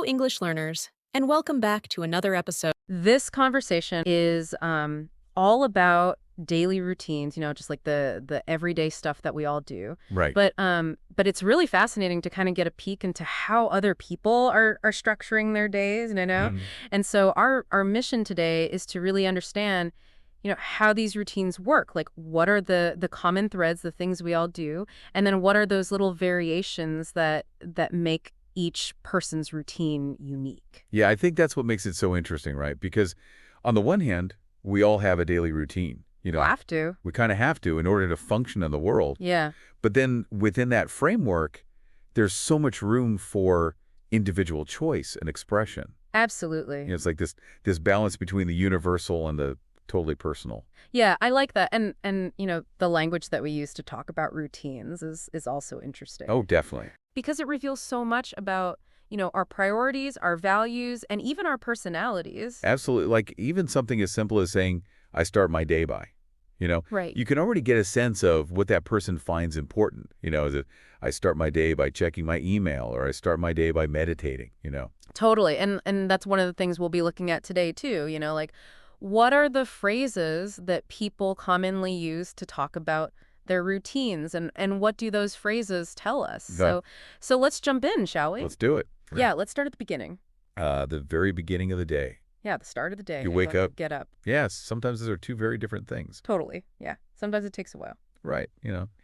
English learners, and welcome back to another episode. This conversation is all about daily routines, just like the everyday stuff that we all do. Right. But it's really fascinating to kind of get a peek into how other people are structuring their days, Mhm. And so our mission today is to really understand, how these routines work. Like, what are the common threads, the things we all do, and then what are those little variations that make each person's routine unique. Yeah, I think that's what makes it so interesting, right? Because on the one hand, we all have a daily routine. We'll have to. We kind of have to in order to function in the world. Yeah. But then within that framework, there's so much room for individual choice and expression. Absolutely. It's like this balance between the universal and the totally personal. Yeah, I like that. And the language that we use to talk about routines is also interesting. Oh, definitely. Because it reveals so much about, our priorities, our values, and even our personalities. Absolutely. Like even something as simple as saying, I start my day by. Right. You can already get a sense of what that person finds important. Is it, I start my day by checking my email, or I start my day by meditating. Totally. And that's one of the things we'll be looking at today, too. Like, what are the phrases that people commonly use to talk about their routines, and what do those phrases tell us? Yeah. So let's jump in, shall we? Let's do it. Yeah, let's start at the beginning. The very beginning of the day. Yeah, the start of the day. You wake up. Get up. Yes, sometimes those are two very different things. Totally. Yeah. Sometimes it takes a while. Right.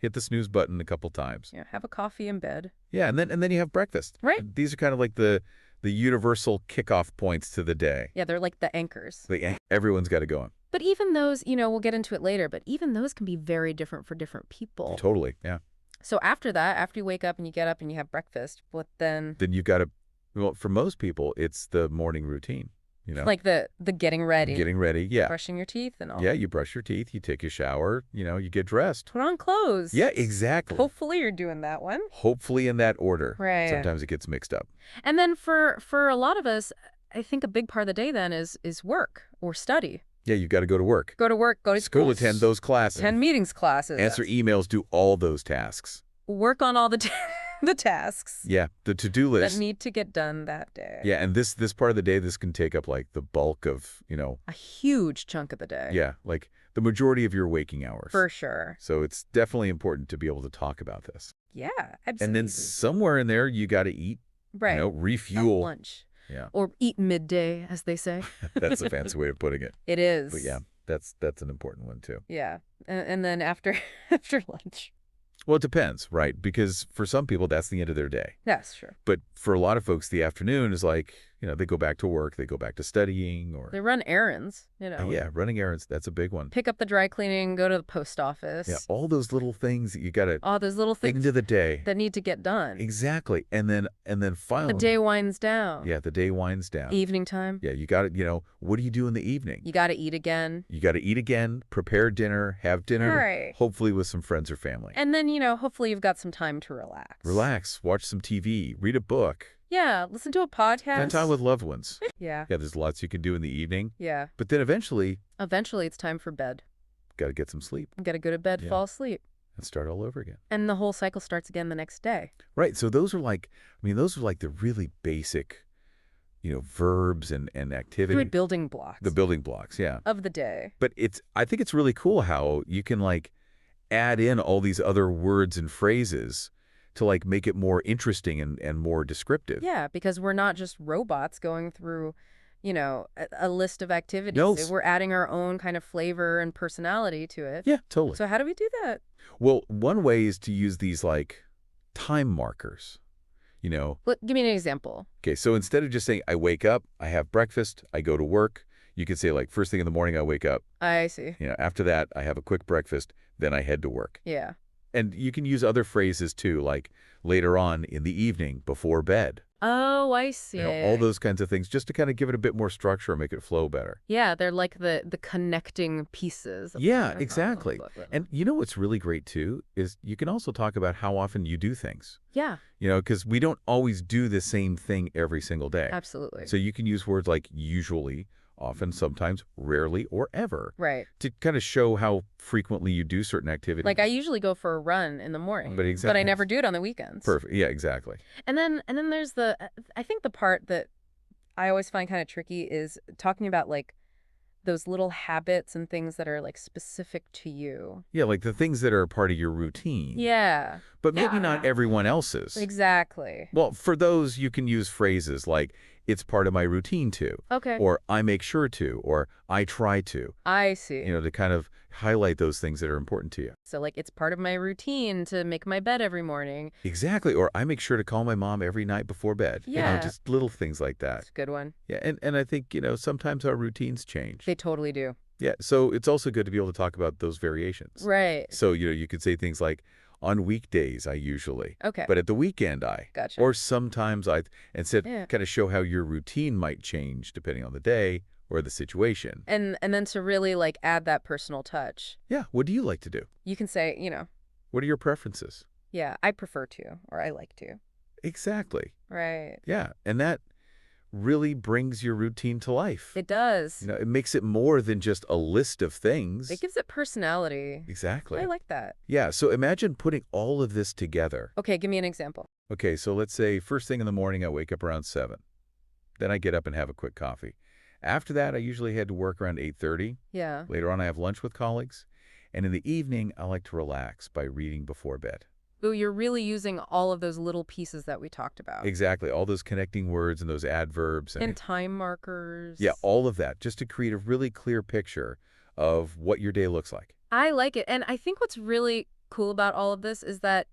Hit the snooze button a couple times. Yeah, have a coffee in bed. Yeah, and then you have breakfast. Right. These are kind of like the universal kickoff points to the day. Yeah, they're like the anchors. Everyone's got to go on. But even those, we'll get into it later, but even those can be very different for different people. Totally, yeah. So after that, after you wake up and you get up and you have breakfast, what then? Then you've got to, well, for most people, it's the morning routine, Like the getting ready. Getting ready, yeah. Brushing your teeth and all. Yeah, you brush your teeth, you take a shower, you get dressed. Put on clothes. Yeah, exactly. Hopefully you're doing that one. Hopefully in that order. Right. Sometimes it gets mixed up. And then for a lot of us, I think a big part of the day then is work or study. Yeah, you've got to go to work. Go to work, go to school. Attend those classes. Attend meetings, classes. Answer emails, do all those tasks. Work on all the the tasks. Yeah, the to-do list. That need to get done that day. Yeah, and this part of the day, this can take up like the bulk of, a huge chunk of the day. Yeah, like the majority of your waking hours. For sure. So it's definitely important to be able to talk about this. Yeah, absolutely. And then somewhere in there, you got to eat, right. Refuel. Lunch. Yeah. Or eat midday, as they say. That's a fancy way of putting it. It is. But yeah, that's an important one too. Yeah. And then after lunch. Well, it depends, right? Because for some people, that's the end of their day. That's true. But for a lot of folks, the afternoon is like, they go back to work, they go back to studying, or they run errands, Yeah, running errands, that's a big one. Pick up the dry cleaning, go to the post office. Yeah, all those little things that you got to all those little things into the day that need to get done. Exactly. And then finally the day winds down. Yeah, the day winds down. Evening time. Yeah, you got to, what do you do in the evening? You got to eat again. You got to eat again, prepare dinner, have dinner, right. Hopefully with some friends or family. And then, hopefully you've got some time to relax. Relax, watch some TV, read a book. Yeah, listen to a podcast. Spend time with loved ones. Yeah. Yeah, there's lots you can do in the evening. Yeah. But then eventually it's time for bed. Got to get some sleep. Got to go to bed, fall asleep. And start all over again. And the whole cycle starts again the next day. Right. So those are like the really basic, verbs and activity. The building blocks. The building blocks, yeah. Of the day. But I think it's really cool how you can add in all these other words and phrases to make it more interesting and more descriptive. Yeah, because we're not just robots going through, a list of activities. No. We're adding our own kind of flavor and personality to it. Yeah, totally. So how do we do that? Well, one way is to use these time markers, Give me an example. Okay, so instead of just saying I wake up, I have breakfast, I go to work, you could say first thing in the morning I wake up. I see. After that I have a quick breakfast, then I head to work. Yeah. And you can use other phrases too, like later on in the evening, before bed. Oh, I see. All those kinds of things, just to kind of give it a bit more structure and make it flow better. Yeah, they're like the connecting pieces. Yeah, exactly. And what's really great too is you can also talk about how often you do things. Yeah. Because we don't always do the same thing every single day. Absolutely. So you can use words like usually, often, sometimes, rarely, or ever. Right. To kind of show how frequently you do certain activities. Like I usually go for a run in the morning. But I never do it on the weekends. Perfect. Yeah, exactly. And then there's I think the part that I always find kind of tricky is talking about like those little habits and things that are like specific to you. Yeah, like the things that are a part of your routine, Yeah, but maybe not everyone else's. exactly. Well, for those, you can use phrases like, it's part of my routine to, Okay. or I make sure to, or I try to, I see. to kind of highlight those things that are important to you. So like it's part of my routine to make my bed every morning. Exactly. Or I make sure to call my mom every night before bed. Yeah. Just little things like that. It's a good one. Yeah, and I think, sometimes our routines change. They totally do. Yeah, so it's also good to be able to talk about those variations. Right. So, you could say things like, on weekdays, I usually, Okay. but at the weekend, I. Gotcha. Or sometimes I, instead, Yeah. kind of show how your routine might change depending on the day or the situation. And then to really like add that personal touch, Yeah, what do you like to do? you can say, What are your preferences? yeah, I prefer to, or I like to. Exactly. Right. Yeah, and that really brings your routine to life. It does. It makes it more than just a list of things. It gives it personality. Exactly. I like that. Yeah, so imagine putting all of this together. Okay, give me an example. Okay, so let's say first thing in the morning, I wake up around 7. Then I get up and have a quick coffee. After that, I usually head to work around 8:30. Yeah. Later on, I have lunch with colleagues. And in the evening, I like to relax by reading before bed. Ooh, you're really using all of those little pieces that we talked about. Exactly, all those connecting words and those adverbs. And time markers. Yeah, all of that, just to create a really clear picture of what your day looks like. I like it. And I think what's really cool about all of this is that,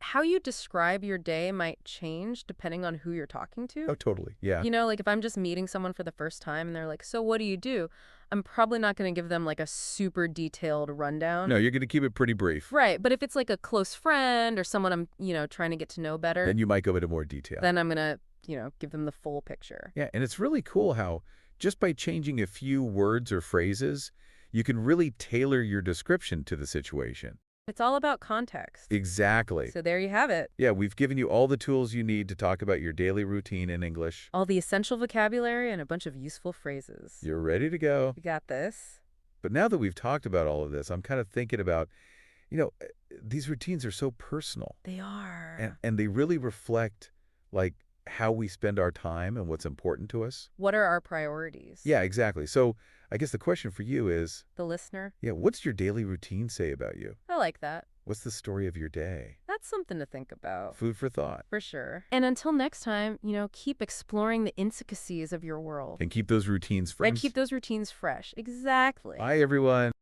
how you describe your day might change depending on who you're talking to. Oh, totally, yeah. Like if I'm just meeting someone for the first time and they're like, so what do you do? I'm probably not going to give them like a super detailed rundown. No, you're going to keep it pretty brief. Right. But if it's like a close friend or someone I'm, trying to get to know better, Then you might go into more detail. then I'm going to, give them the full picture. Yeah, and it's really cool how just by changing a few words or phrases, you can really tailor your description to the situation. It's all about context. Exactly. So there you have it. Yeah, we've given you all the tools you need to talk about your daily routine in English. All the essential vocabulary and a bunch of useful phrases. You're ready to go. You got this. But now that we've talked about all of this, I'm kind of thinking about, these routines are so personal. They are. And they really reflect, like, how we spend our time and what's important to us. What are our priorities? Yeah, exactly. So I guess the question for you is, The listener? yeah, what's your daily routine say about you? I like that. What's the story of your day? That's something to think about. Food for thought. For sure. And until next time, keep exploring the intricacies of your world. And keep those routines fresh. And keep those routines fresh. Exactly. Bye, everyone.